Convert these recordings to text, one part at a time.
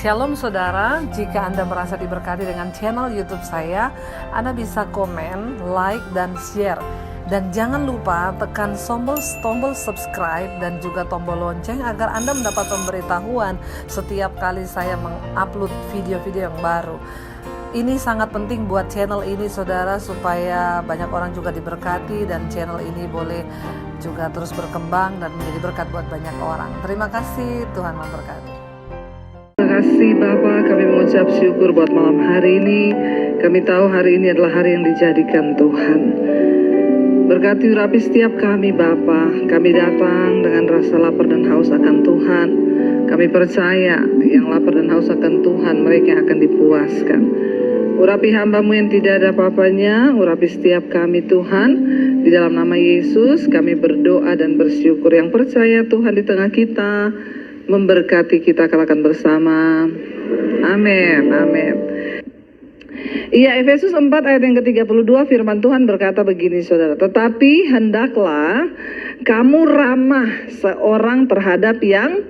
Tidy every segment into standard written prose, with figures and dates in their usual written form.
Shalom saudara, jika Anda merasa diberkati dengan channel YouTube saya, Anda bisa komen, like, dan share. Dan jangan lupa tekan tombol subscribe dan juga tombol lonceng agar Anda mendapat pemberitahuan setiap kali saya mengupload video-video yang baru. Ini sangat penting buat channel ini saudara, supaya banyak orang juga diberkati dan channel ini boleh juga terus berkembang dan menjadi berkat buat banyak orang. Terima kasih, Tuhan memberkati. Terima kasih Bapak, kami mengucap syukur buat malam hari ini. Kami tahu hari ini adalah hari yang dijadikan Tuhan. Berkati urapi setiap kami Bapak. Kami datang dengan rasa lapar dan haus akan Tuhan. Kami percaya yang lapar dan haus akan Tuhan, mereka akan dipuaskan. Urapi hamba-Mu yang tidak ada apa-apanya, urapi setiap kami Tuhan. Di dalam nama Yesus kami berdoa dan bersyukur. Yang percaya Tuhan di tengah kita, memberkati kita kalakan bersama. Amin, amin. Iya, Efesus 4 ayat yang ke-32 firman Tuhan berkata begini saudara. Tetapi hendaklah kamu ramah seorang terhadap yang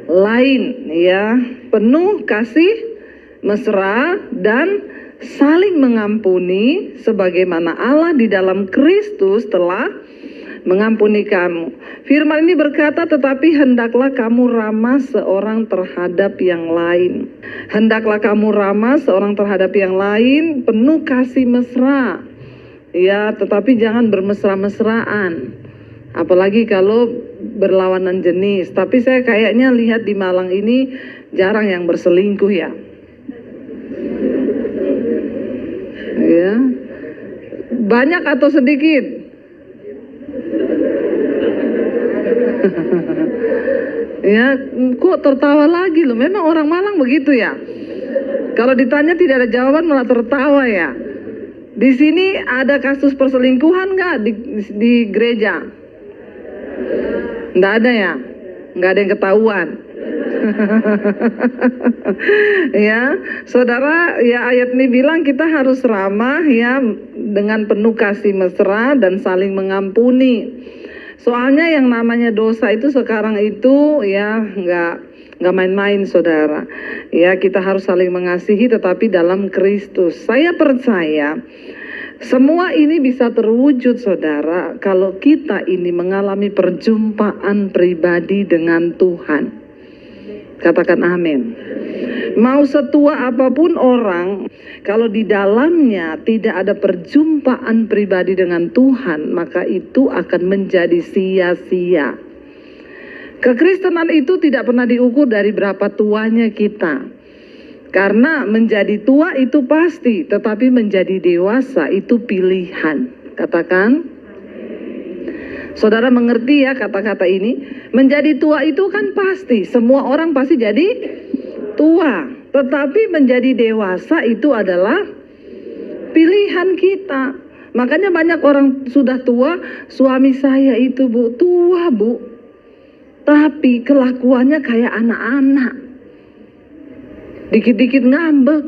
lain, ya, penuh kasih mesra dan saling mengampuni sebagaimana Allah di dalam Kristus telah mengampuni kamu. Firman ini berkata, tetapi hendaklah kamu ramah seorang terhadap yang lain. Hendaklah kamu ramah seorang terhadap yang lain, penuh kasih mesra. Ya, tetapi jangan bermesra-mesraan. Apalagi kalau berlawanan jenis. Tapi saya kayaknya lihat di Malang ini jarang yang berselingkuh ya. Ya. Banyak atau sedikit? Ya, kok tertawa lagi loh. Memang orang Malang begitu ya. Kalau ditanya tidak ada jawaban malah tertawa ya. Di sini ada kasus perselingkuhan nggak di gereja? Nggak ada ya? Nggak ada yang ketahuan. Ya, saudara, ya ayat ini bilang kita harus ramah ya dengan penuh kasih mesra dan saling mengampuni. Soalnya yang namanya dosa itu sekarang itu ya nggak main-main saudara. Ya, kita harus saling mengasihi tetapi dalam Kristus. Saya percaya semua ini bisa terwujud saudara kalau kita ini mengalami perjumpaan pribadi dengan Tuhan. Katakan amin. Mau setua apapun orang, kalau di dalamnya tidak ada perjumpaan pribadi dengan Tuhan, maka itu akan menjadi sia-sia. Kekristenan itu tidak pernah diukur dari berapa tuanya kita. Karena menjadi tua itu pasti, tetapi menjadi dewasa itu pilihan. Katakan. Saudara mengerti ya kata-kata ini? Menjadi tua itu kan pasti, semua orang pasti jadi tua. Tetapi menjadi dewasa itu adalah pilihan kita. Makanya banyak orang sudah tua, suami saya itu bu, tua bu. Tapi kelakuannya kayak anak-anak. Dikit-dikit ngambek.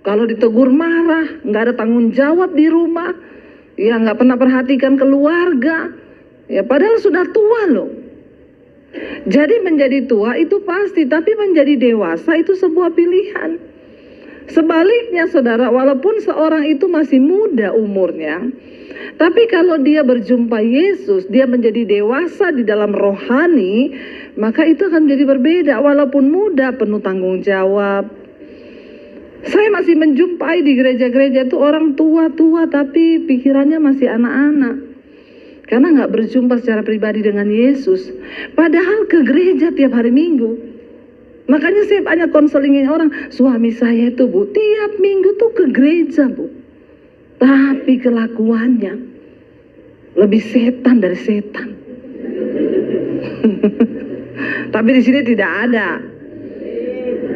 Kalau ditegur marah, nggak ada tanggung jawab di rumah. Ya nggak pernah perhatikan keluarga. Ya padahal sudah tua loh. Jadi menjadi tua itu pasti, tapi menjadi dewasa itu sebuah pilihan. Sebaliknya saudara, walaupun seorang itu masih muda umurnya, tapi kalau dia berjumpa Yesus, dia menjadi dewasa di dalam rohani, maka itu akan menjadi berbeda. Walaupun muda, penuh tanggung jawab. Saya masih menjumpai di gereja-gereja itu orang tua-tua tapi pikirannya masih anak-anak. Karena nggak berjumpa secara pribadi dengan Yesus. Padahal ke gereja tiap hari Minggu. Makanya saya banyak konselingin orang. Suami saya itu bu, tiap minggu tuh ke gereja bu. Tapi kelakuannya lebih setan dari setan. Tapi di sini tidak ada.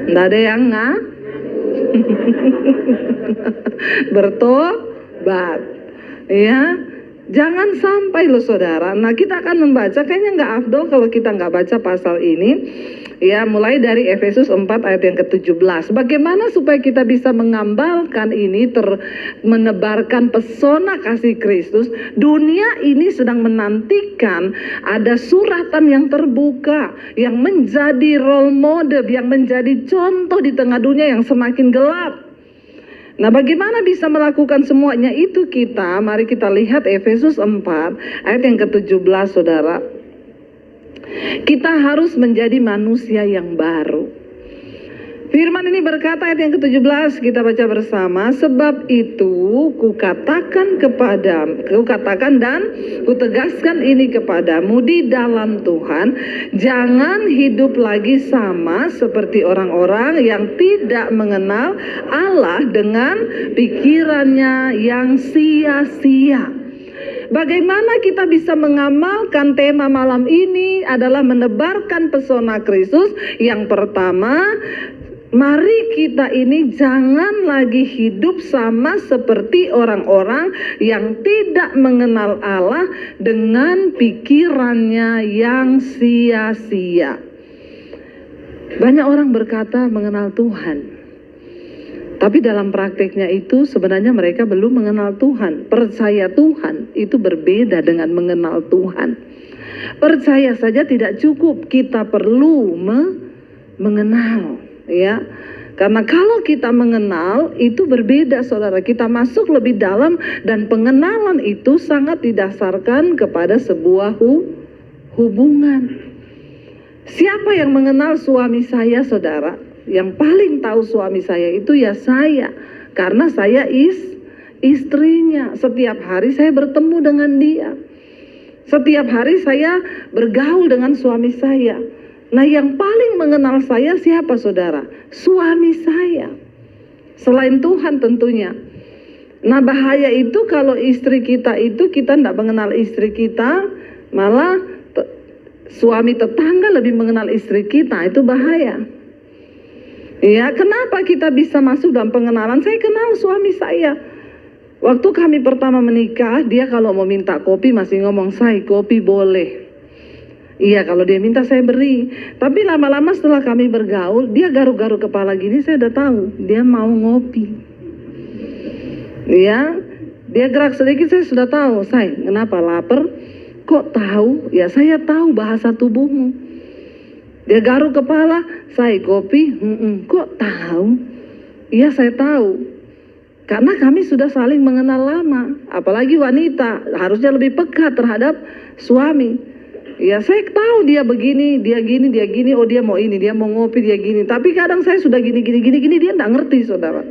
Nggak ada yang bertobat. Ya. Jangan sampai loh saudara. Nah, kita akan membaca, kayaknya nggak afdol kalau kita nggak baca pasal ini. Ya, mulai dari Efesus 4 ayat yang ke-17. Bagaimana supaya kita bisa mengambalkan ini, menebarkan pesona kasih Kristus. Dunia ini sedang menantikan ada suratan yang terbuka, yang menjadi role model, yang menjadi contoh di tengah dunia yang semakin gelap. Nah, bagaimana bisa melakukan semuanya itu kita? Mari kita lihat Efesus 4 ayat yang ke-17 saudara. Kita harus menjadi manusia yang baru. Firman ini berkata ayat yang ke-17, kita baca bersama. Sebab itu kukatakan dan kutegaskan ini kepadamu di dalam Tuhan, jangan hidup lagi sama seperti orang-orang yang tidak mengenal Allah dengan pikirannya yang sia-sia. Bagaimana kita bisa mengamalkan tema malam ini adalah menebarkan pesona Kristus. Yang pertama, mari kita ini jangan lagi hidup sama seperti orang-orang yang tidak mengenal Allah dengan pikirannya yang sia-sia. Banyak orang berkata mengenal Tuhan, tapi dalam prakteknya itu sebenarnya mereka belum mengenal Tuhan. Percaya Tuhan itu berbeda dengan mengenal Tuhan. Percaya saja tidak cukup, kita perlu mengenal, ya. Karena kalau kita mengenal itu berbeda saudara, kita masuk lebih dalam dan pengenalan itu sangat didasarkan kepada sebuah hubungan. Siapa yang mengenal suami saya saudara? Yang paling tahu suami saya itu ya saya, karena saya istrinya. Setiap hari saya bertemu dengan dia, setiap hari saya bergaul dengan suami saya. Nah, yang paling mengenal saya siapa saudara? Suami saya, selain Tuhan tentunya. Nah, bahaya itu kalau istri kita itu kita tidak mengenal istri kita, malah suami tetangga lebih mengenal istri kita, itu bahaya. Ya, kenapa kita bisa masuk dalam pengenalan? Saya kenal suami saya. Waktu kami pertama menikah, dia kalau mau minta kopi masih ngomong, "Say, kopi boleh." Iya, kalau dia minta saya beri. Tapi lama-lama setelah kami bergaul, dia garuk-garuk kepala gini, saya udah tahu dia mau ngopi. Ya, dia gerak sedikit saya sudah tahu, "Say, kenapa lapar?" "Kok tahu?" "Ya, saya tahu bahasa tubuhmu." Dia garuk kepala, "Saya kopi." "Kok tahu?" "Iya, saya tahu." Karena kami sudah saling mengenal lama. Apalagi wanita harusnya lebih peka terhadap suami. Ya, saya tahu dia begini, dia gini, dia gini. Oh, dia mau ini, dia mau ngopi, dia gini. Tapi kadang saya sudah gini, dia enggak ngerti saudara.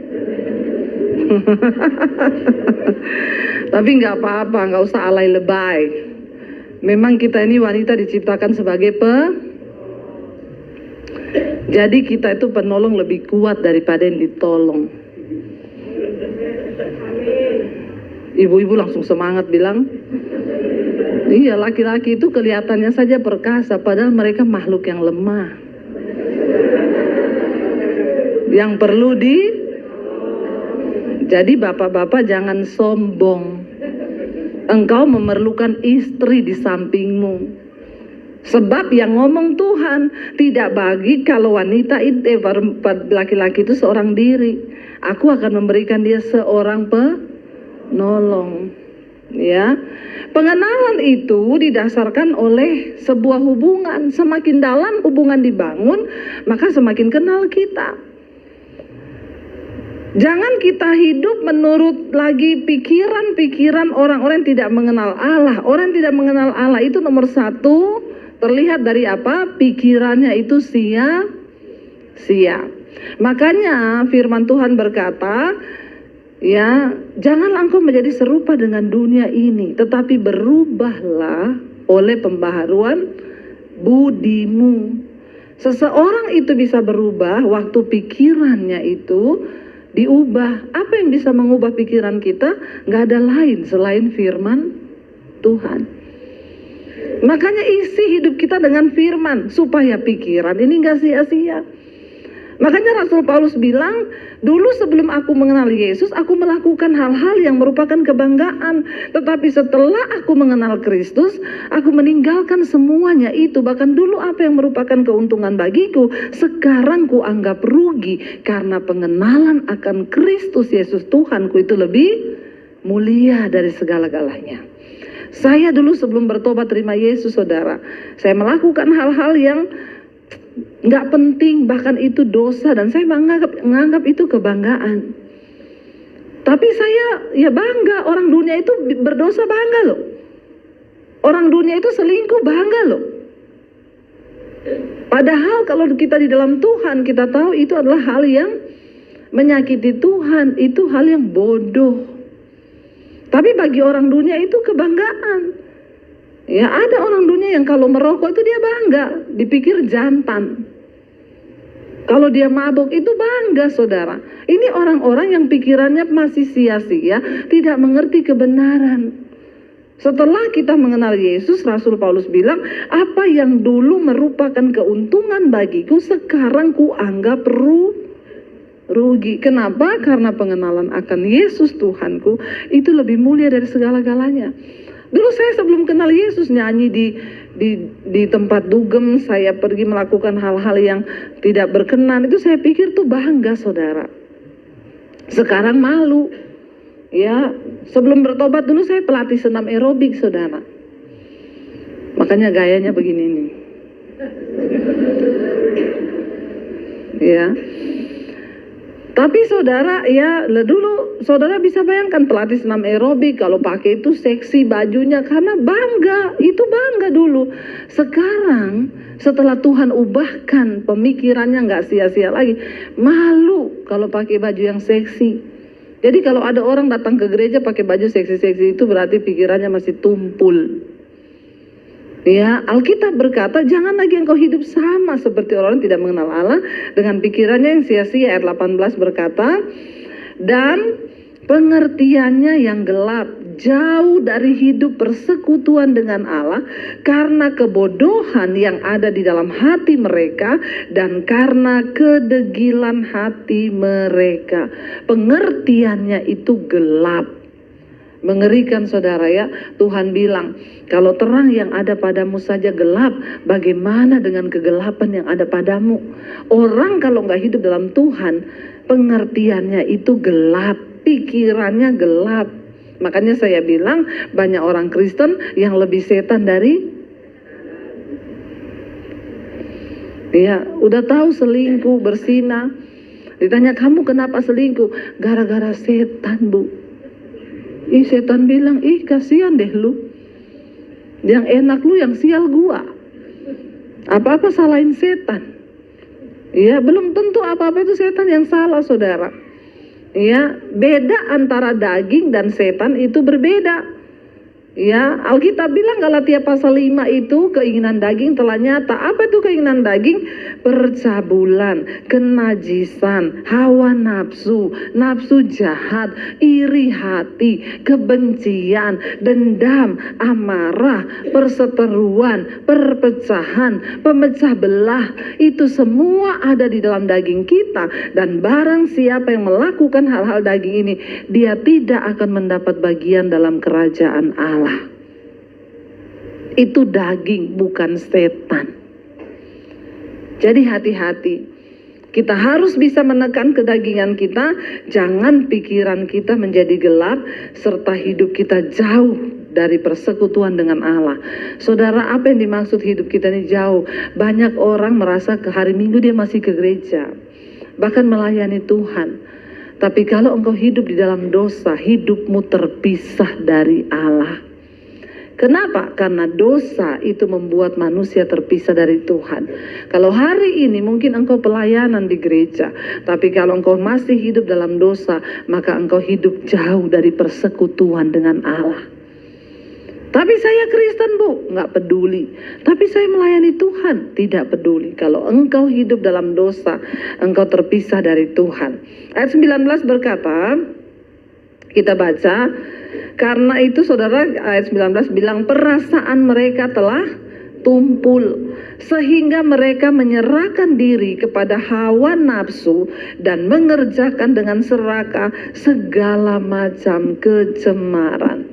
Tapi nggak apa-apa, nggak usah alay lebay. Memang kita ini wanita diciptakan sebagai jadi kita itu penolong lebih kuat daripada yang ditolong. Ibu-ibu langsung semangat bilang, iya, laki-laki itu kelihatannya saja perkasa, padahal mereka makhluk yang lemah, yang perlu Jadi bapak-bapak jangan sombong. Engkau memerlukan istri di sampingmu. Sebab yang ngomong Tuhan, tidak bagi kalau wanita itu laki-laki itu seorang diri. Aku akan memberikan dia seorang penolong. Ya, pengenalan itu didasarkan oleh sebuah hubungan. Semakin dalam hubungan dibangun, maka semakin kenal kita. Jangan kita hidup menurut lagi pikiran-pikiran orang-orang yang tidak mengenal Allah. Orang yang tidak mengenal Allah itu nomor satu, terlihat dari apa? Pikirannya itu sia-sia. Makanya firman Tuhan berkata, ya, janganlah engkau menjadi serupa dengan dunia ini, tetapi berubahlah oleh pembaharuan budimu. Seseorang itu bisa berubah waktu pikirannya itu diubah. Apa yang bisa mengubah pikiran kita? Nggak ada lain selain firman Tuhan. Makanya isi hidup kita dengan firman supaya pikiran ini nggak sia-sia. Makanya Rasul Paulus bilang, dulu sebelum aku mengenal Yesus, aku melakukan hal-hal yang merupakan kebanggaan. Tetapi setelah aku mengenal Kristus, aku meninggalkan semuanya itu. Bahkan dulu apa yang merupakan keuntungan bagiku, sekarang ku anggap rugi. Karena pengenalan akan Kristus Yesus Tuhanku itu lebih mulia dari segala-galanya. Saya dulu sebelum bertobat terima Yesus, saudara, saya melakukan hal-hal yang nggak penting, bahkan itu dosa, dan saya menganggap itu kebanggaan. Tapi saya ya bangga, orang dunia itu berdosa bangga loh. Orang dunia itu selingkuh bangga loh. Padahal kalau kita di dalam Tuhan, kita tahu itu adalah hal yang menyakiti Tuhan, itu hal yang bodoh. Tapi bagi orang dunia itu kebanggaan. Ya, ada orang dunia yang kalau merokok itu dia bangga, dipikir jantan. Kalau dia mabuk itu bangga, saudara. Ini orang-orang yang pikirannya masih sia-sia, tidak mengerti kebenaran. Setelah kita mengenal Yesus, Rasul Paulus bilang, apa yang dulu merupakan keuntungan bagiku, sekarang ku anggap rugi. Kenapa? Karena pengenalan akan Yesus Tuhanku itu lebih mulia dari segala-galanya. Dulu saya sebelum kenal Yesus nyanyi di tempat dugem, saya pergi melakukan hal-hal yang tidak berkenan, itu saya pikir tuh bangga, saudara. Sekarang malu. Ya, sebelum bertobat dulu saya pelatih senam aerobik, saudara. Makanya gayanya begini nih. Ya. Tapi saudara, ya dulu saudara bisa bayangkan pelatih senam aerobik kalau pakai itu seksi bajunya karena bangga, itu bangga dulu. Sekarang setelah Tuhan ubahkan pemikirannya, nggak sia-sia lagi, malu kalau pakai baju yang seksi. Jadi kalau ada orang datang ke gereja pakai baju seksi-seksi itu berarti pikirannya masih tumpul. Ya, Alkitab berkata, jangan lagi engkau hidup sama seperti orang tidak mengenal Allah dengan pikirannya yang sia-sia. Ayat 18 berkata, dan pengertiannya yang gelap, jauh dari hidup persekutuan dengan Allah karena kebodohan yang ada di dalam hati mereka dan karena kedegilan hati mereka. Pengertiannya itu gelap. Mengerikan, saudara, ya. Tuhan bilang, kalau terang yang ada padamu saja gelap, bagaimana dengan kegelapan yang ada padamu? Orang kalau nggak hidup dalam Tuhan, pengertiannya itu gelap, pikirannya gelap. Makanya saya bilang banyak orang Kristen yang lebih setan dari, ya, udah tahu selingkuh, berzina, ditanya kamu kenapa selingkuh? Gara-gara setan, Bu. Ih, setan bilang, ih kasihan deh lu, yang enak lu, yang sial gua. Apa-apa salahin setan. Ya, belum tentu apa-apa itu setan yang salah, saudara. Ya, beda antara daging dan setan itu berbeda. Ya, Alkitab bilang Galatia pasal 5 itu keinginan daging telah nyata. Apa itu keinginan daging? Percabulan, kenajisan, hawa nafsu, nafsu jahat, iri hati, kebencian, dendam, amarah, perseteruan, perpecahan, pemecah belah. Itu semua ada di dalam daging kita. Dan barang siapa yang melakukan hal-hal daging ini, dia tidak akan mendapat bagian dalam kerajaan Allah. Itu daging, bukan setan. Jadi hati-hati. Kita harus bisa menekan kedagingan kita. Jangan pikiran kita menjadi gelap, serta hidup kita jauh dari persekutuan dengan Allah. Saudara, apa yang dimaksud hidup kita ini jauh? Banyak orang merasa ke hari Minggu dia masih ke gereja, bahkan melayani Tuhan. Tapi kalau engkau hidup di dalam dosa, hidupmu terpisah dari Allah. Kenapa? Karena dosa itu membuat manusia terpisah dari Tuhan. Kalau hari ini mungkin engkau pelayanan di gereja, tapi kalau engkau masih hidup dalam dosa, maka engkau hidup jauh dari persekutuan dengan Allah. Tapi saya Kristen, Bu, nggak peduli. Tapi saya melayani Tuhan, tidak peduli. Kalau engkau hidup dalam dosa, engkau terpisah dari Tuhan. Ayat 19 berkata, kita baca, karena itu saudara, ayat 19 bilang perasaan mereka telah tumpul, sehingga mereka menyerahkan diri kepada hawa nafsu dan mengerjakan dengan serakah segala macam kecemaran.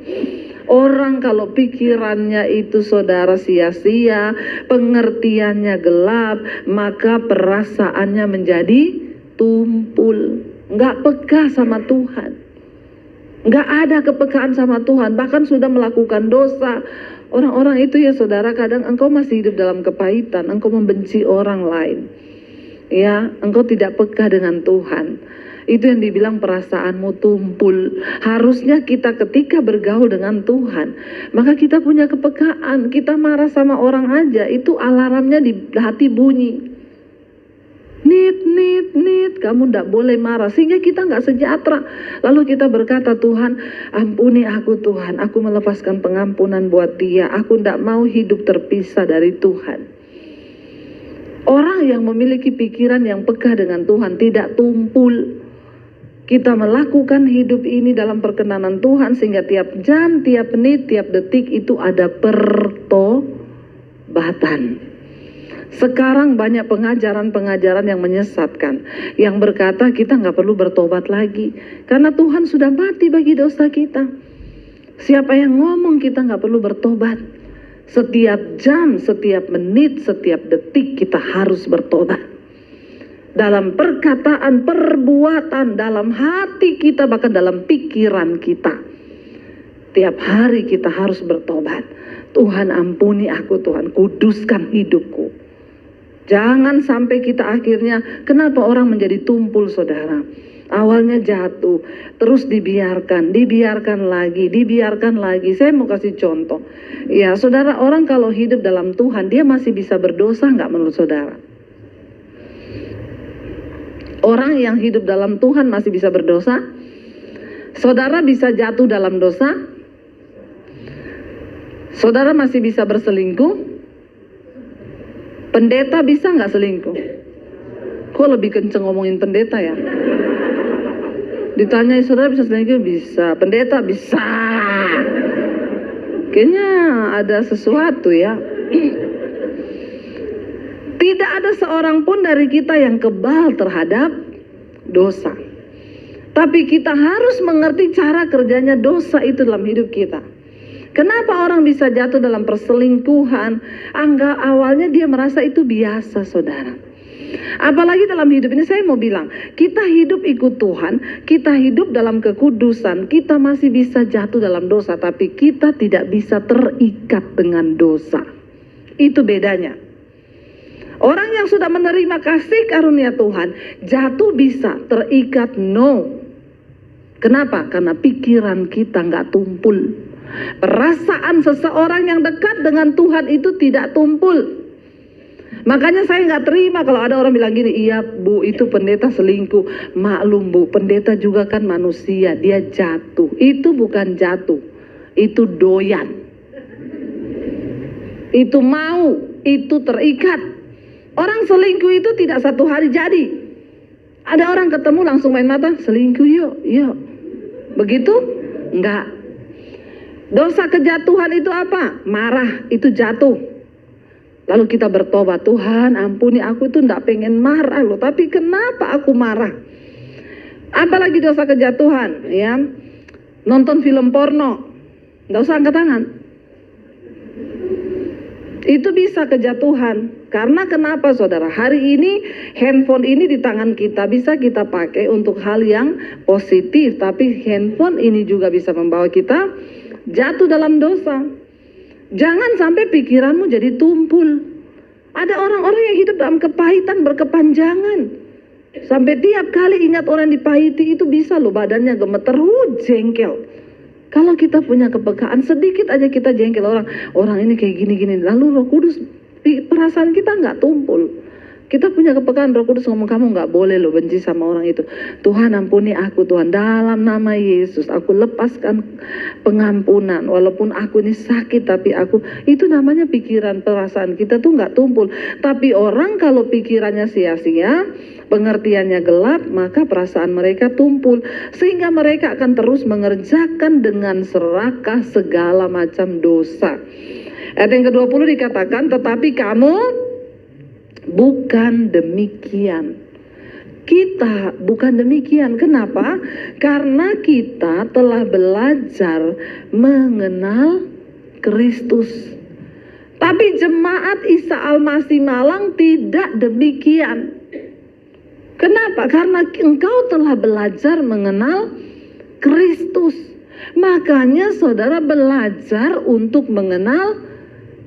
Orang kalau pikirannya itu saudara sia-sia, pengertiannya gelap, maka perasaannya menjadi tumpul, nggak peka sama Tuhan, nggak ada kepekaan sama Tuhan, bahkan sudah melakukan dosa. Orang-orang itu ya saudara, kadang engkau masih hidup dalam kepahitan, engkau membenci orang lain, ya, engkau tidak peka dengan Tuhan. Itu yang dibilang perasaanmu tumpul. Harusnya kita ketika bergaul dengan Tuhan, maka kita punya kepekaan. Kita marah sama orang aja, itu alarmnya di hati bunyi. Nit, kamu tidak boleh marah, sehingga kita nggak sejahtera. Lalu kita berkata, Tuhan, ampuni aku Tuhan, aku melepaskan pengampunan buat dia, aku tidak mau hidup terpisah dari Tuhan. Orang yang memiliki pikiran yang peka dengan Tuhan tidak tumpul. Kita melakukan hidup ini dalam perkenanan Tuhan, sehingga tiap jam, tiap menit, tiap detik itu ada pertobatan. Sekarang banyak pengajaran-pengajaran yang menyesatkan, yang berkata kita nggak perlu bertobat lagi, karena Tuhan sudah mati bagi dosa kita. Siapa yang ngomong kita nggak perlu bertobat? Setiap jam, setiap menit, setiap detik kita harus bertobat. Dalam perkataan, perbuatan, dalam hati kita, bahkan dalam pikiran kita. Tiap hari kita harus bertobat. Tuhan ampuni aku Tuhan, kuduskan hidupku. Jangan sampai kita akhirnya, kenapa orang menjadi tumpul saudara? Awalnya jatuh, terus dibiarkan lagi. Saya mau kasih contoh. Ya saudara, orang kalau hidup dalam Tuhan, dia masih bisa berdosa nggak menurut saudara? Orang yang hidup dalam Tuhan masih bisa berdosa? Saudara bisa jatuh dalam dosa? Saudara masih bisa berselingkuh? Pendeta bisa nggak selingkuh? Kok lebih kenceng ngomongin pendeta ya? Ditanya saudara bisa selingkuh? Bisa. Pendeta bisa. Kayaknya ada sesuatu ya. Tidak ada seorang pun dari kita yang kebal terhadap dosa. Tapi kita harus mengerti cara kerjanya dosa itu dalam hidup kita. Kenapa orang bisa jatuh dalam perselingkuhan? Awalnya dia merasa itu biasa saudara. Apalagi dalam hidup ini saya mau bilang, kita hidup ikut Tuhan, kita hidup dalam kekudusan, kita masih bisa jatuh dalam dosa, tapi kita tidak bisa terikat dengan dosa. Itu bedanya. Orang yang sudah menerima kasih karunia Tuhan, jatuh bisa, terikat no. Kenapa? Karena pikiran kita nggak tumpul. Perasaan seseorang yang dekat dengan Tuhan itu tidak tumpul. Makanya saya nggak terima kalau ada orang bilang gini, iya bu itu pendeta selingkuh. Maklum bu, pendeta juga kan manusia, dia jatuh. Itu bukan jatuh, itu doyan. Itu mau, itu terikat. Orang selingkuh itu tidak satu hari jadi. Ada orang ketemu langsung main mata, selingkuh yuk. Begitu? Enggak. Dosa kejatuhan itu apa? Marah, itu jatuh. Lalu kita bertobat, Tuhan ampuni aku itu enggak pengen marah loh, tapi kenapa aku marah? Apalagi dosa kejatuhan, ya. Nonton film porno, enggak usah angkat tangan. Itu bisa kejatuhan. Karena kenapa saudara? Hari ini handphone ini di tangan kita bisa kita pakai untuk hal yang positif, tapi handphone ini juga bisa membawa kita jatuh dalam dosa. Jangan sampai pikiranmu jadi tumpul. Ada orang-orang yang hidup dalam kepahitan berkepanjangan. Sampai tiap kali ingat orang dipahiti itu bisa loh badannya gemeter, jengkel. Kalau kita punya kepekaan, sedikit aja kita jengkel orang ini kayak gini-gini. Lalu Roh Kudus, perasaan kita nggak tumpul. Kita punya kepekaan, Roh Kudus ngomong kamu nggak boleh loh benci sama orang itu. Tuhan ampuni aku Tuhan, dalam nama Yesus aku lepaskan pengampunan. Walaupun aku ini sakit tapi aku, itu namanya pikiran perasaan kita tuh nggak tumpul. Tapi orang kalau pikirannya sia-sia, pengertiannya gelap, maka perasaan mereka tumpul. Sehingga mereka akan terus mengerjakan dengan serakah segala macam dosa. Ayat yang ke-20 dikatakan, tetapi kamu bukan demikian. Kita bukan demikian. Kenapa? Karena kita telah belajar mengenal Kristus. Tapi jemaat Isa Al-Masih Malang tidak demikian. Kenapa? Karena engkau telah belajar mengenal Kristus. Makanya saudara belajar untuk mengenal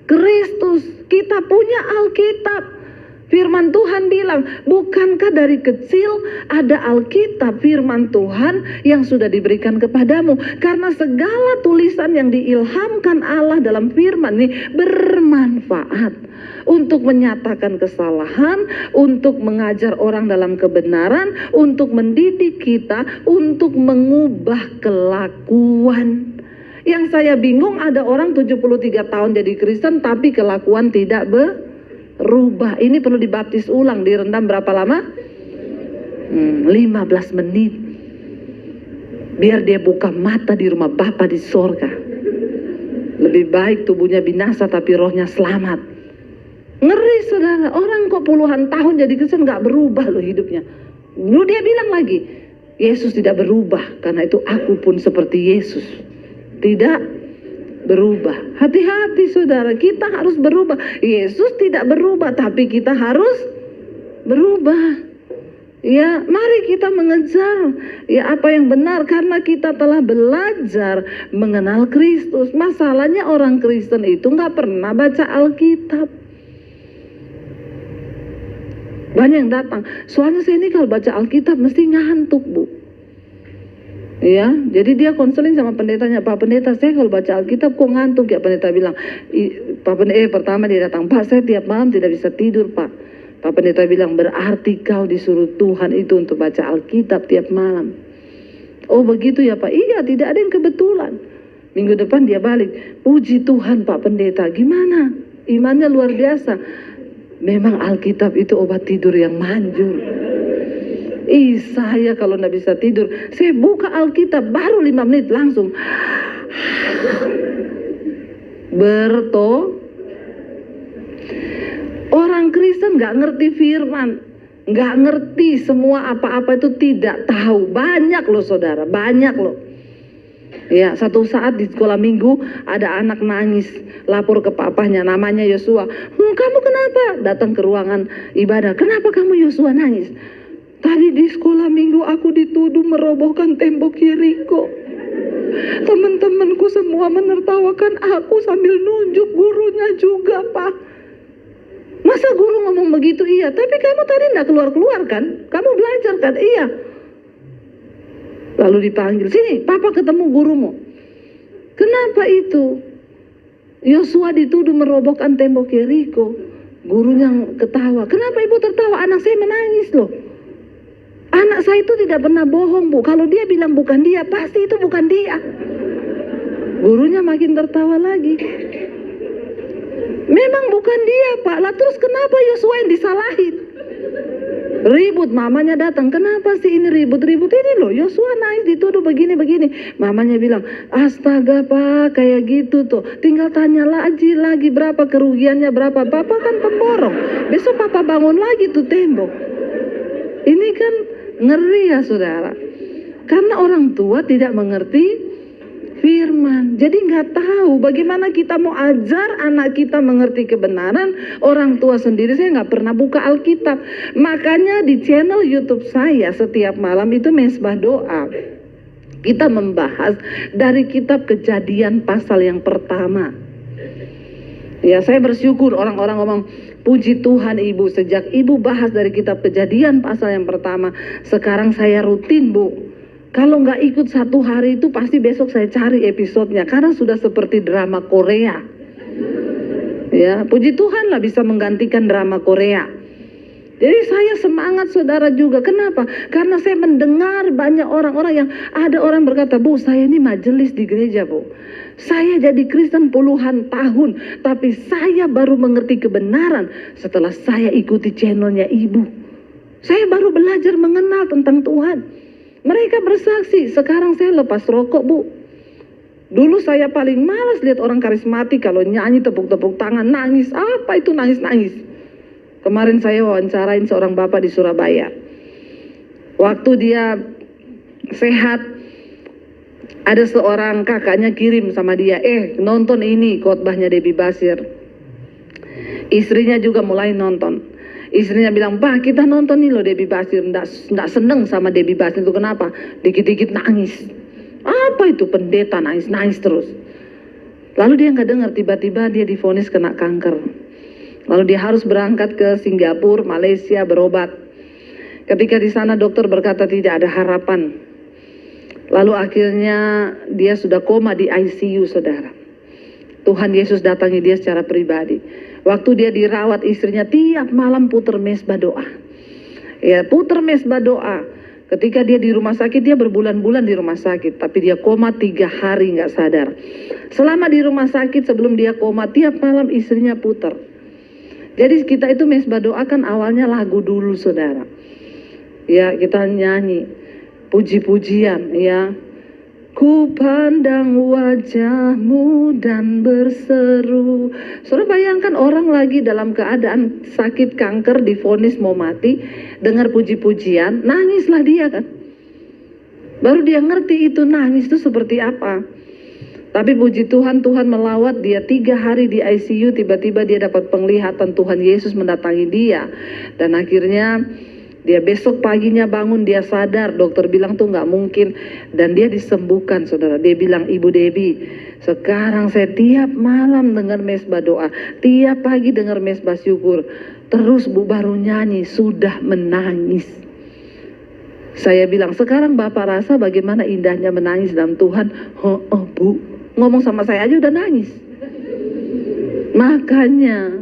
Kristus. Kita punya Alkitab. Firman Tuhan bilang, bukankah dari kecil ada Alkitab firman Tuhan yang sudah diberikan kepadamu? Karena segala tulisan yang diilhamkan Allah dalam firman ini bermanfaat untuk menyatakan kesalahan, untuk mengajar orang dalam kebenaran, untuk mendidik kita, untuk mengubah kelakuan. Yang saya bingung, ada orang 73 tahun jadi Kristen tapi kelakuan tidak berubah. Ini perlu dibaptis ulang, direndam berapa lama? 15 menit. Biar dia buka mata di rumah Bapa di sorga. Lebih baik tubuhnya binasa tapi rohnya selamat. Ngeri saudara, orang kok puluhan tahun jadi Kristen gak berubah loh hidupnya. Lalu dia bilang lagi, Yesus tidak berubah, karena itu aku pun seperti Yesus. Tidak berubah. Hati-hati saudara, kita harus berubah. Yesus tidak berubah, tapi kita harus berubah. Ya, mari kita mengejar ya apa yang benar, karena kita telah belajar mengenal Kristus. Masalahnya orang Kristen itu nggak pernah baca Alkitab. Banyak yang datang, soalnya saya ini kalau baca Alkitab mesti ngantuk, Bu. Ya, jadi dia konseling sama pendetanya, Pak Pendeta, saya kalau baca Alkitab kok ngantuk ya. Pendeta bilang, pertama dia datang, Pak saya tiap malam tidak bisa tidur Pak. Pak Pendeta bilang, berarti kau disuruh Tuhan itu untuk baca Alkitab tiap malam. Oh begitu ya Pak, iya, tidak ada yang kebetulan. Minggu depan dia balik, puji Tuhan Pak Pendeta, gimana? Imannya luar biasa. Memang Alkitab itu obat tidur yang manjur. Saya kalau nggak bisa tidur, saya buka Alkitab baru 5 menit langsung orang Kristen nggak ngerti firman, nggak ngerti semua apa-apa itu, tidak tahu. Banyak loh saudara, banyak loh. Ya, satu saat di sekolah minggu ada anak nangis, lapor ke papahnya, namanya Yosua. Kamu kenapa? Datang ke ruangan ibadah, kenapa kamu Yosua nangis? Tadi di sekolah minggu aku dituduh merobohkan tembok Yeriko. Teman-temanku semua menertawakan aku sambil nunjuk gurunya juga, Pak. Masa guru ngomong begitu? Iya, tapi kamu tadi enggak keluar-keluar kan? Kamu belajar kan? Iya. Lalu dipanggil, sini, Papa ketemu gurumu. Kenapa itu? Yosua dituduh merobohkan tembok Yeriko. Gurunya ketawa. Kenapa ibu tertawa? Anak saya menangis loh. Anak saya itu tidak pernah bohong, Bu. Kalau dia bilang bukan dia, pasti itu bukan dia. Gurunya makin tertawa lagi. Memang bukan dia, Pak. Lah terus kenapa Yosua yang disalahin? Ribut, mamanya datang. Kenapa sih ini ribut-ribut? Ini loh, Yosua naik dituduh begini-begini. Mamanya bilang, astaga Pak, kayak gitu tuh. Tinggal tanya lagi berapa kerugiannya, berapa. Papa kan pemborong. Besok Papa bangun lagi tuh tembok. Ini kan ngeri ya saudara, karena orang tua tidak mengerti firman, jadi nggak tahu bagaimana kita mau ajar anak kita mengerti kebenaran. Orang tua sendiri saya nggak pernah buka Alkitab. Makanya di channel YouTube saya setiap malam itu mesbah doa, kita membahas dari kitab Kejadian pasal yang pertama. Ya, saya bersyukur orang-orang ngomong, puji Tuhan Ibu, sejak Ibu bahas dari kitab Kejadian pasal yang pertama, sekarang saya rutin, Bu. Kalau nggak ikut satu hari itu pasti besok saya cari episodenya, karena sudah seperti drama Korea. Ya, puji Tuhan lah bisa menggantikan drama Korea. Jadi saya semangat saudara juga. Kenapa? Karena saya mendengar banyak orang-orang yang, ada orang berkata, Bu, saya ini majelis di gereja, Bu. Saya jadi Kristen puluhan tahun, tapi saya baru mengerti kebenaran setelah saya ikuti channelnya Ibu. Saya baru belajar mengenal tentang Tuhan. Mereka bersaksi, sekarang saya lepas rokok, Bu. Dulu saya paling malas lihat orang karismatik kalau nyanyi tepuk-tepuk tangan, nangis. Apa itu nangis-nangis? Kemarin saya wawancarain seorang bapak di Surabaya. Waktu dia sehat, ada seorang kakaknya kirim sama dia, nonton ini khotbahnya Debbie Basir. Istrinya juga mulai nonton. Istrinya bilang, "Pak, kita nonton nih loh Debbie Basir." Nggak seneng sama Debbie Basir itu, kenapa? Dikit-dikit nangis. Apa itu pendeta nangis-nangis terus? Lalu dia nggak dengar, tiba-tiba dia divonis kena kanker. Lalu dia harus berangkat ke Singapura, Malaysia berobat. Ketika di sana dokter berkata tidak ada harapan. Lalu akhirnya dia sudah koma di ICU, saudara. Tuhan Yesus datangi dia secara pribadi. Waktu dia dirawat, istrinya tiap malam puter mesbah doa. Ya, puter mesbah doa. Ketika dia di rumah sakit, dia berbulan-bulan di rumah sakit. Tapi dia koma 3 hari nggak sadar. Selama di rumah sakit sebelum dia koma, tiap malam istrinya puter. Jadi kita itu mesbah doa kan awalnya lagu dulu, saudara. Ya, kita nyanyi puji-pujian, ya. Ku pandang wajahmu dan berseru. Saudara bayangkan orang lagi dalam keadaan sakit kanker, divonis mau mati, dengar puji-pujian, nangislah dia kan. Baru dia ngerti itu nangis itu seperti apa. Tapi puji Tuhan, Tuhan melawat dia 3 hari di ICU, tiba-tiba dia dapat penglihatan, Tuhan Yesus mendatangi dia. Dan akhirnya dia besok paginya bangun, dia sadar, dokter bilang tuh nggak mungkin, dan dia disembuhkan, saudara. Dia bilang, "Ibu Debbie, sekarang saya tiap malam dengar mesbah doa, tiap pagi dengar mesbah syukur, terus Bu baru nyanyi, sudah menangis." Saya bilang, "Sekarang Bapak rasa bagaimana indahnya menangis dalam Tuhan?" "Oh, Bu, ngomong sama saya aja udah nangis." Makanya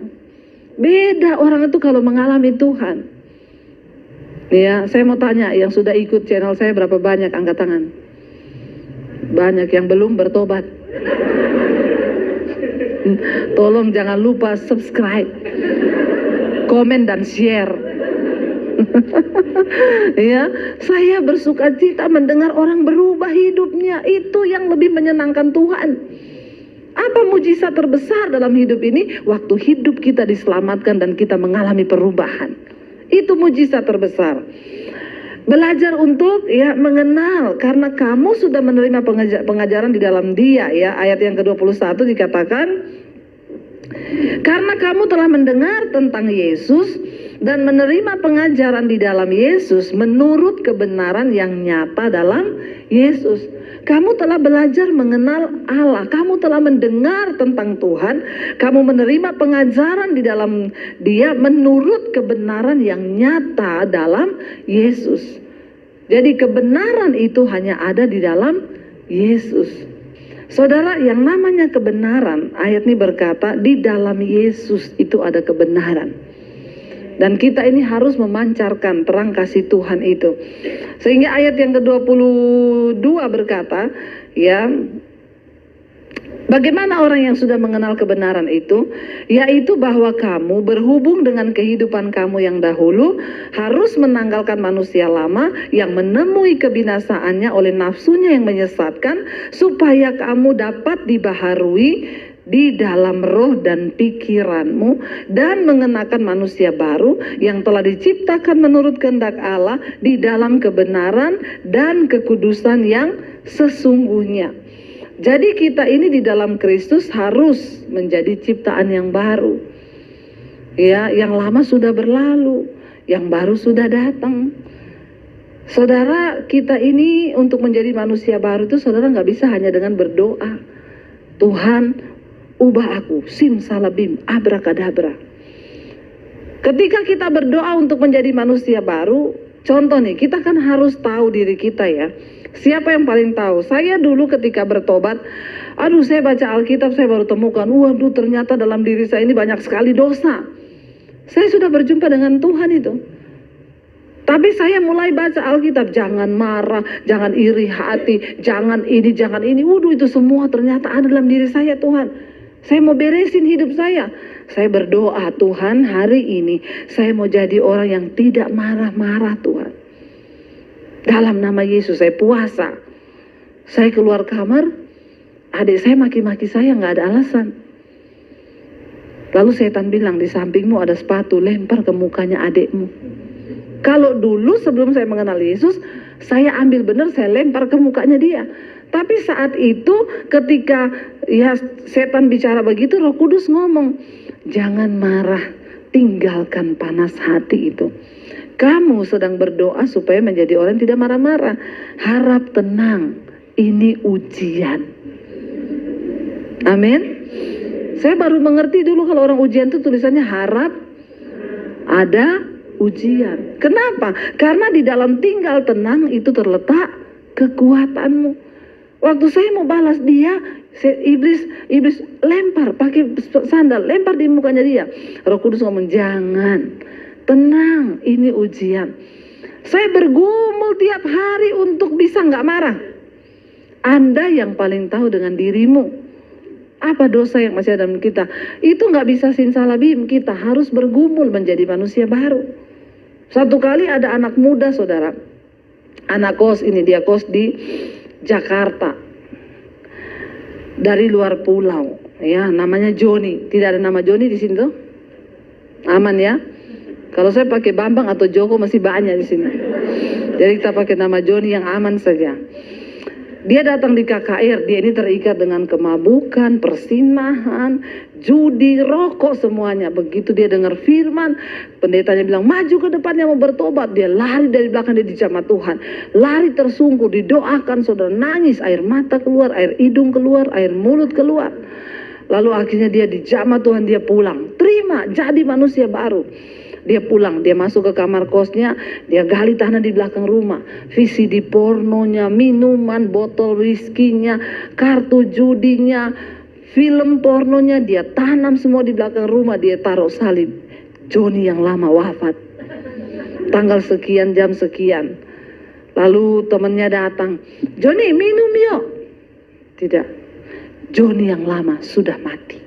beda orang itu kalau mengalami Tuhan. Ya, saya mau tanya, yang sudah ikut channel saya berapa banyak? Angkat tangan. Banyak. Yang belum bertobat. Tolong jangan lupa subscribe, komen dan share. Ya, saya bersuka cita mendengar orang berubah hidupnya. Itu yang lebih menyenangkan Tuhan. Apa mujizat terbesar dalam hidup ini? Waktu hidup kita diselamatkan dan kita mengalami perubahan. Itu mujizat terbesar. Belajar untuk mengenal, karena kamu sudah menerima pengajaran di dalam Dia, ya. Ayat yang ke-21 dikatakan, karena kamu telah mendengar tentang Yesus dan menerima pengajaran di dalam Yesus menurut kebenaran yang nyata dalam Yesus. Kamu telah belajar mengenal Allah, kamu telah mendengar tentang Tuhan, kamu menerima pengajaran di dalam Dia menurut kebenaran yang nyata dalam Yesus. Jadi kebenaran itu hanya ada di dalam Yesus. Saudara, yang namanya kebenaran, ayat ini berkata, di dalam Yesus itu ada kebenaran. Dan kita ini harus memancarkan terang kasih Tuhan itu. Sehingga ayat yang ke-22 berkata, ya, bagaimana orang yang sudah mengenal kebenaran itu? Yaitu bahwa kamu berhubung dengan kehidupan kamu yang dahulu harus menanggalkan manusia lama yang menemui kebinasaannya oleh nafsunya yang menyesatkan, supaya kamu dapat dibaharui di dalam roh dan pikiranmu dan mengenakan manusia baru yang telah diciptakan menurut kehendak Allah di dalam kebenaran dan kekudusan yang sesungguhnya. Jadi kita ini di dalam Kristus harus menjadi ciptaan yang baru. Ya, yang lama sudah berlalu, yang baru sudah datang. Saudara, kita ini untuk menjadi manusia baru itu saudara nggak bisa hanya dengan berdoa, "Tuhan, ubah aku, simsalabim, abrakadabra." Ketika kita berdoa untuk menjadi manusia baru, contoh nih, kita kan harus tahu diri kita, ya. Siapa yang paling tahu? Saya dulu ketika bertobat, saya baca Alkitab, saya baru temukan, waduh, ternyata dalam diri saya ini banyak sekali dosa. Saya sudah berjumpa dengan Tuhan itu. Tapi saya mulai baca Alkitab, jangan marah, jangan iri hati, jangan ini. Waduh, itu semua ternyata ada dalam diri saya, Tuhan. Saya mau beresin hidup saya. Saya berdoa, Tuhan, hari ini saya mau jadi orang yang tidak marah-marah, Tuhan. Dalam nama Yesus saya puasa. Saya keluar kamar, Adik saya maki-maki saya nggak ada alasan. Lalu setan bilang, di sampingmu ada sepatu, lempar ke mukanya adikmu. Kalau dulu sebelum saya mengenal Yesus, saya ambil benar, saya lempar ke mukanya dia. Tapi saat itu ketika ya setan bicara begitu, Roh Kudus ngomong, jangan marah, tinggalkan panas hati itu. Kamu sedang berdoa supaya menjadi orang yang tidak marah-marah. Harap tenang, ini ujian. Amin. Saya baru mengerti dulu kalau orang ujian itu tulisannya harap ada ujian. Kenapa? Karena di dalam tinggal tenang itu terletak kekuatanmu. Waktu saya mau balas dia, iblis lempar pakai sandal, lempar di mukanya dia. Roh Kudus ngomong, jangan, tenang, ini ujian. Saya bergumul tiap hari untuk bisa nggak marah. Anda yang paling tahu dengan dirimu apa dosa yang masih ada dalam kita. Itu nggak bisa simsalabim, kita harus bergumul menjadi manusia baru. Satu kali ada anak muda saudara, anak kos, ini dia kos di Jakarta, dari luar pulau, ya namanya Joni. Tidak ada nama Joni di sini tuh, aman ya. Kalau saya pakai Bambang atau Joko masih banyak di sini. Jadi kita pakai nama Joni yang aman saja. Dia datang di KKR, dia ini terikat dengan kemabukan, persinahan, judi, rokok, semuanya. Begitu dia dengar firman, pendetanya bilang, maju ke depannya mau bertobat. Dia lari dari belakang, dia dijamah Tuhan. Lari tersungkur, didoakan, saudara, nangis, air mata keluar, air hidung keluar, air mulut keluar. Lalu akhirnya dia dijamah Tuhan, dia pulang. Terima, jadi manusia baru. Dia pulang, dia masuk ke kamar kosnya, dia gali tanah di belakang rumah. VCD pornonya, minuman, botol whisky-nya, kartu judinya, film pornonya, dia tanam semua di belakang rumah, dia taruh salib. Joni yang lama wafat. Tanggal sekian, jam sekian. Lalu temannya datang, Joni minum yuk. Tidak, Joni yang lama sudah mati.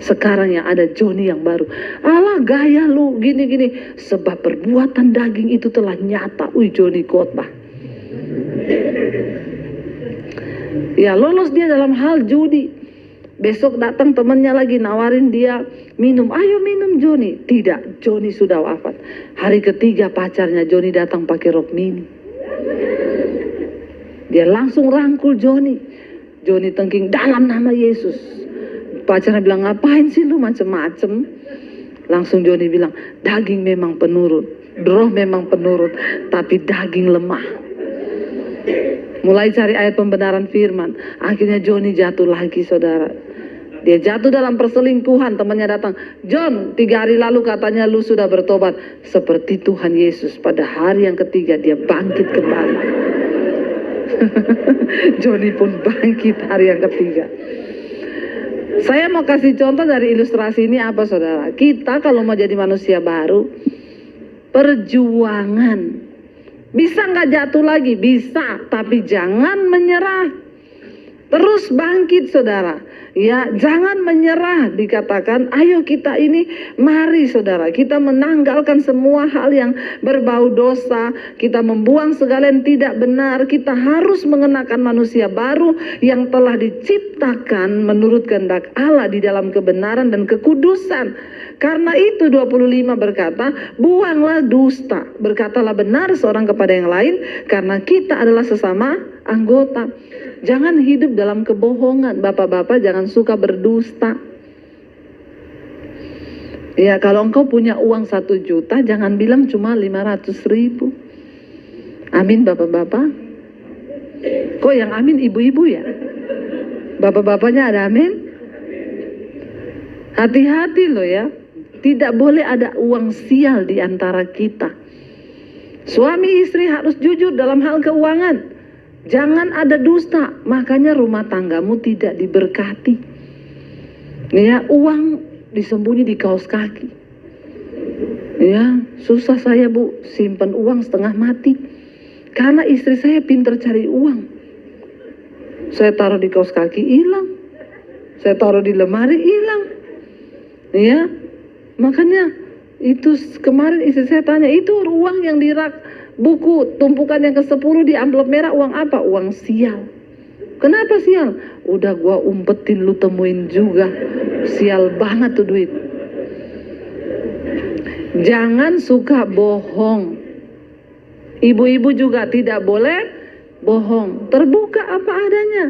Sekarang yang ada Joni yang baru. Alah gaya lu gini-gini. Sebab perbuatan daging itu telah nyata. Joni khotbah. Ya lolos dia dalam hal judi. Besok datang temannya lagi nawarin dia minum. Ayo minum Joni. Tidak, Joni sudah wafat. Hari ketiga pacarnya Joni datang pakai rok mini. Dia langsung rangkul Joni. Joni tengking dalam nama Yesus. Pacarnya bilang, ngapain sih lu macem-macem? Langsung Joni bilang, daging memang penurut, roh memang penurut, tapi daging lemah. Mulai cari ayat pembenaran firman. Akhirnya Joni jatuh lagi saudara. Dia jatuh dalam perselingkuhan. Temannya datang, John 3 hari lalu katanya lu sudah bertobat. Seperti Tuhan Yesus, pada hari yang ketiga dia bangkit kembali. Joni pun bangkit hari yang ketiga. Saya mau kasih contoh dari ilustrasi ini apa saudara? Kita kalau mau jadi manusia baru, perjuangan. Bisa nggak jatuh lagi? Bisa, tapi jangan menyerah. Terus bangkit saudara. Ya, jangan menyerah. Dikatakan, ayo kita ini, mari saudara, kita menanggalkan semua hal yang berbau dosa, kita membuang segala yang tidak benar, kita harus mengenakan manusia baru yang telah diciptakan menurut kehendak Allah di dalam kebenaran dan kekudusan. Karena itu 25 berkata, buanglah dusta, berkatalah benar seorang kepada yang lain, karena kita adalah sesama anggota. Jangan hidup dalam kebohongan. Bapak-bapak jangan suka berdusta. Ya, kalau engkau punya uang 1 juta, jangan bilang cuma 500.000. Amin bapak-bapak. Kok yang amin ibu-ibu ya? Bapak-bapaknya ada amin? Hati-hati loh ya. Tidak boleh ada uang sial di antara kita. Suami istri harus jujur dalam hal keuangan. Jangan ada dusta, makanya rumah tanggamu tidak diberkati. Ya, uang disembunyi di kaos kaki. Ya, susah saya bu, simpan uang setengah mati. Karena istri saya pintar cari uang. Saya taruh di kaos kaki, hilang. Saya taruh di lemari, hilang. Ya, makanya itu kemarin istri saya tanya, itu uang yang di rak buku tumpukan yang ke-10 di amplop merah, uang apa? Uang sial. Kenapa sial? Udah gua umpetin lu temuin juga. Sial banget tuh duit. Jangan suka bohong. Ibu-ibu juga tidak boleh bohong. Terbuka apa adanya.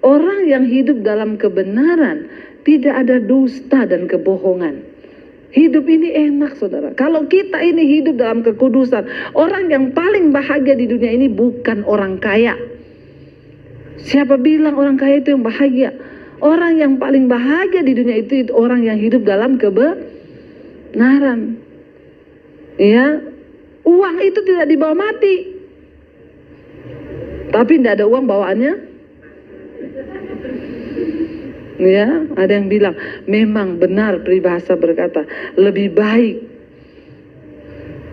Orang yang hidup dalam kebenaran, tidak ada dusta dan kebohongan. Hidup ini enak, saudara. Kalau kita ini hidup dalam kekudusan, orang yang paling bahagia di dunia ini bukan orang kaya. Siapa bilang orang kaya itu yang bahagia? Orang yang paling bahagia di dunia itu orang yang hidup dalam kebenaran. Ya, uang itu tidak dibawa mati. Tapi tidak ada uang bawaannya. Ya, ada yang bilang memang benar peribahasa berkata lebih baik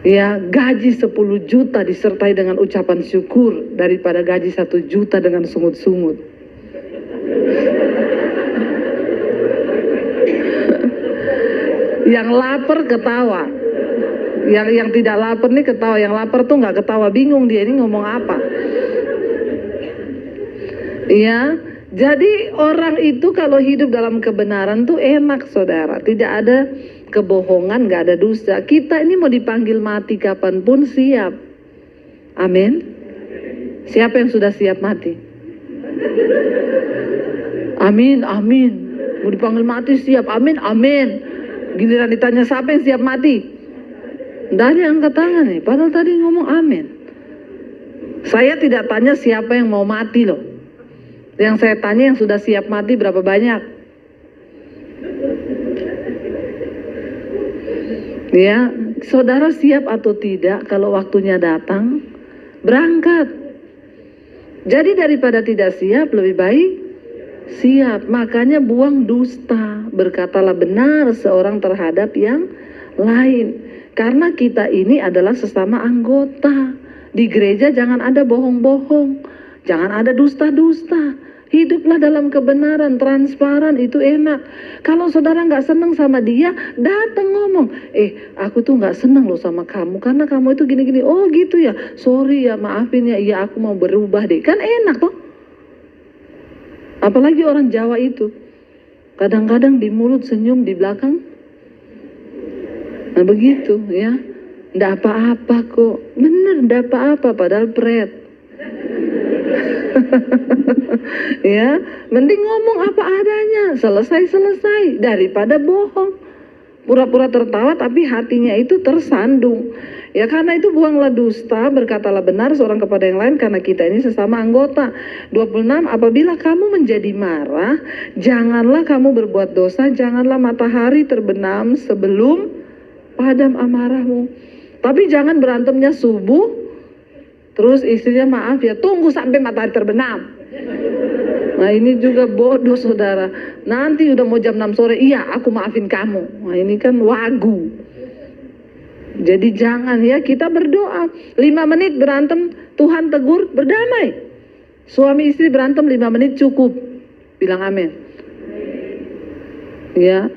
ya gaji 10 juta disertai dengan ucapan syukur daripada gaji 1 juta dengan sungut-sungut. Yang lapar ketawa, yang tidak lapar nih ketawa, yang lapar tuh nggak ketawa, bingung dia ini ngomong apa. Ya. Jadi orang itu kalau hidup dalam kebenaran tuh enak, saudara. Tidak ada kebohongan, gak ada dusta. Kita ini mau dipanggil mati kapanpun siap. Amin. Siapa yang sudah siap mati? Amin, amin. Mau dipanggil mati siap, amin, amin. Giliran ditanya siapa yang siap mati? Nggak ada yang angkat tangan nih, padahal tadi ngomong amin. Saya tidak tanya siapa yang mau mati loh. Yang saya tanya yang sudah siap mati berapa banyak? Ya, saudara siap atau tidak kalau waktunya datang? Berangkat. Jadi daripada tidak siap lebih baik siap. Makanya buang dusta. Berkatalah benar seorang terhadap yang lain. Karena kita ini adalah sesama anggota. Di gereja jangan ada bohong-bohong. Jangan ada dusta-dusta. Hiduplah dalam kebenaran, transparan, itu enak. Kalau saudara nggak senang sama dia, datang ngomong, aku tuh nggak senang loh sama kamu, karena kamu itu gini-gini. Oh gitu ya, sorry ya, maafin ya, iya aku mau berubah deh. Kan enak toh. Apalagi orang Jawa itu, kadang-kadang di mulut senyum, di belakang, nah begitu ya. Nggak apa-apa kok, bener nggak apa-apa, padahal pret. Ya, mending ngomong apa adanya, selesai daripada bohong. Pura-pura tertawa tapi hatinya itu tersandung. Ya karena itu buanglah dusta, berkatalah benar seorang kepada yang lain karena kita ini sesama anggota. 26, apabila kamu menjadi marah, janganlah kamu berbuat dosa, janganlah matahari terbenam sebelum padam amarahmu. Tapi jangan berantemnya subuh, terus istrinya maaf ya, tunggu sampai matahari terbenam. Nah ini juga bodoh saudara. Nanti udah mau jam 6 sore, iya aku maafin kamu. Nah ini kan wagu. Jadi jangan ya, kita berdoa 5 menit berantem, Tuhan tegur, berdamai. Suami istri berantem 5 menit cukup. Bilang amin. Ya,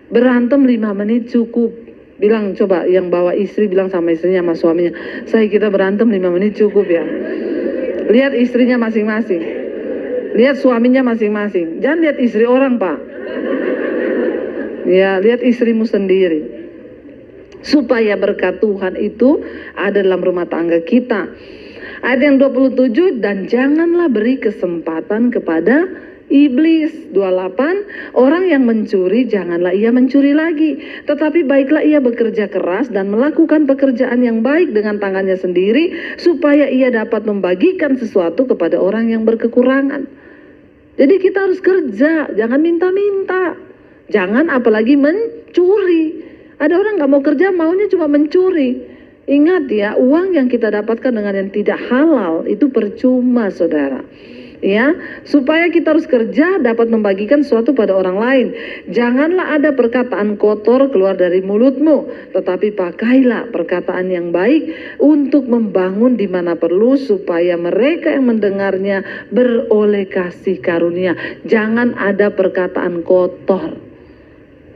berantem 5 menit cukup. Bilang coba yang bawa istri bilang sama istrinya sama suaminya, kita berantem 5 menit cukup ya. Lihat istrinya masing-masing, lihat suaminya masing-masing, jangan lihat istri orang pak. Ya lihat istrimu sendiri, supaya berkat Tuhan itu ada dalam rumah tangga kita. Ayat yang 27, dan janganlah beri kesempatan kepada iblis. 28, orang yang mencuri janganlah ia mencuri lagi, tetapi baiklah ia bekerja keras dan melakukan pekerjaan yang baik dengan tangannya sendiri, supaya ia dapat membagikan sesuatu kepada orang yang berkekurangan. Jadi kita harus kerja, jangan minta-minta, jangan apalagi mencuri. Ada orang gak mau kerja, maunya cuma mencuri. Ingat ya, uang yang kita dapatkan dengan yang tidak halal itu percuma saudara. Ya, supaya kita harus kerja dapat membagikan sesuatu pada orang lain. Janganlah ada perkataan kotor keluar dari mulutmu, tetapi pakailah perkataan yang baik untuk membangun di mana perlu, supaya mereka yang mendengarnya beroleh kasih karunia. Jangan ada perkataan kotor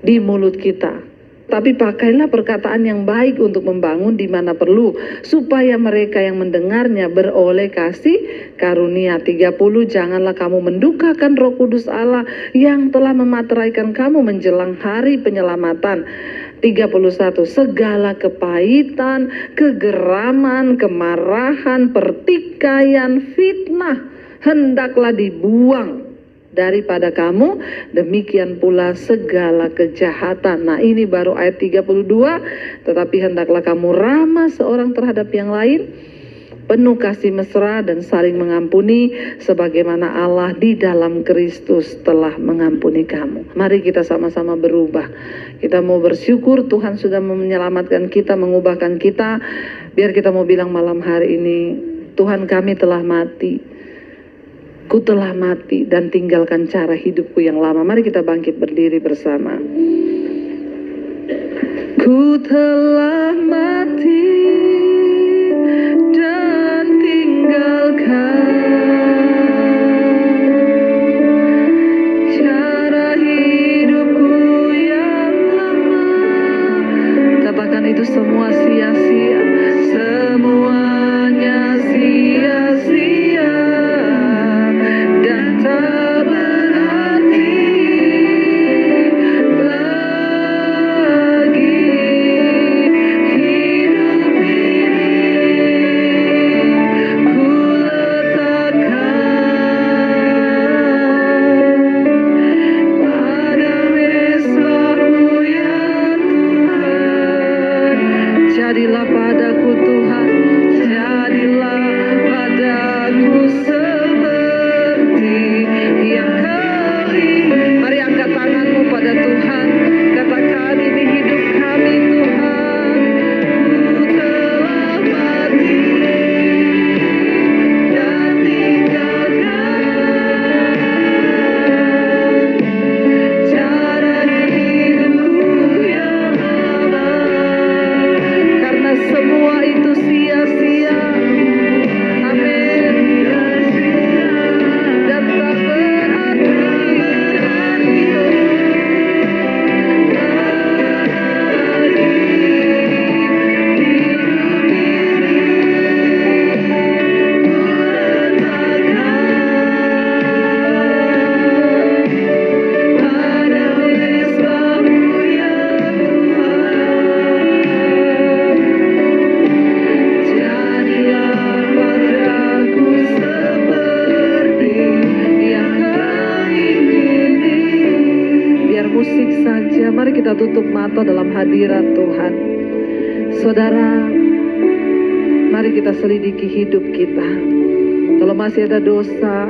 di mulut kita. Tapi pakailah perkataan yang baik untuk membangun di mana perlu, supaya mereka yang mendengarnya beroleh kasih karunia. 30, janganlah kamu mendukakan Roh Kudus Allah yang telah memateraikan kamu menjelang hari penyelamatan. 31, segala kepahitan, kegeraman, kemarahan, pertikaian, fitnah hendaklah dibuang daripada kamu, demikian pula segala kejahatan. Nah, ini baru ayat 32, tetapi hendaklah kamu ramah seorang terhadap yang lain, penuh kasih mesra dan saling mengampuni, sebagaimana Allah di dalam Kristus telah mengampuni kamu. Mari kita sama-sama berubah. Kita mau bersyukur Tuhan sudah menyelamatkan kita, mengubahkan kita. Biar kita mau bilang malam hari ini, Tuhan, kami telah mati. Ku telah mati dan tinggalkan cara hidupku yang lama. Mari kita bangkit berdiri bersama. Ku telah mati dan tinggalkan cara hidupku yang lama. Katakan itu semua sia-sia, semuanya sia-sia. Jadilah padaku Tuhan, jadilah padaku seperti yang Kau ingin. Mari angkat tanganmu pada Tuhan, katakan ini hidup kami Tuhan. Ku telah mati dan tinggalkan cara hidupku yang lama. Semua itu sia-sia, amin, dan tak berarti musik saja. Mari kita tutup mata dalam hadirat Tuhan. Saudara, mari kita selidiki hidup kita. Kalau masih ada dosa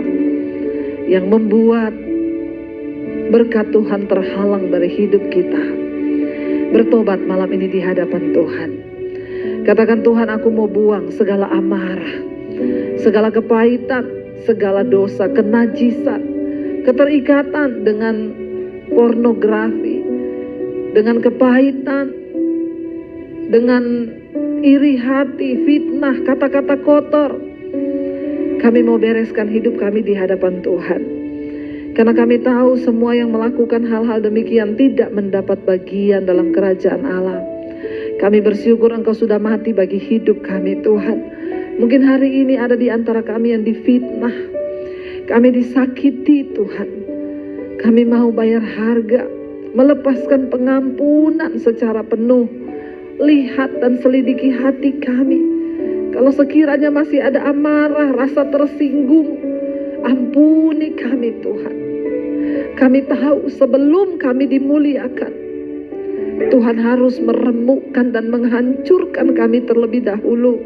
yang membuat berkat Tuhan terhalang dari hidup kita, bertobat malam ini di hadapan Tuhan. Katakan, Tuhan, aku mau buang segala amarah, segala kepahitan, segala dosa, kenajisan, keterikatan dengan pornografi, dengan kepahitan, dengan iri hati, fitnah, kata-kata kotor. Kami mau bereskan hidup kami di hadapan Tuhan. Karena kami tahu semua yang melakukan hal-hal demikian tidak mendapat bagian dalam kerajaan Allah. Kami bersyukur Engkau sudah mati bagi hidup kami, Tuhan. Mungkin hari ini ada di antara kami yang difitnah, kami disakiti, Tuhan. Kami mau bayar harga, melepaskan pengampunan secara penuh. Lihat dan selidiki hati kami. Kalau sekiranya masih ada amarah, rasa tersinggung, ampuni kami, Tuhan. Kami tahu sebelum kami dimuliakan, Tuhan harus meremukkan dan menghancurkan kami terlebih dahulu,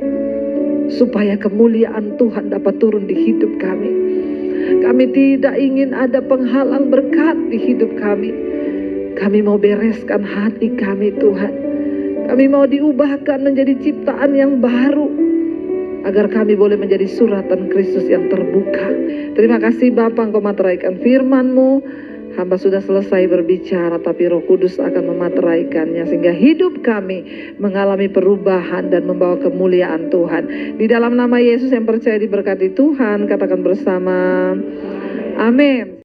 supaya kemuliaan Tuhan dapat turun di hidup kami. Kami tidak ingin ada penghalang berkat di hidup kami. Kami mau bereskan hati kami, Tuhan. Kami mau diubahkan menjadi ciptaan yang baru, agar kami boleh menjadi suratan Kristus yang terbuka. Terima kasih Bapa, Engkau materaikan firman-Mu. Hamba sudah selesai berbicara, tapi Roh Kudus akan memateraikannya, sehingga hidup kami mengalami perubahan dan membawa kemuliaan Tuhan. Di dalam nama Yesus yang percaya diberkati Tuhan, katakan bersama, amin.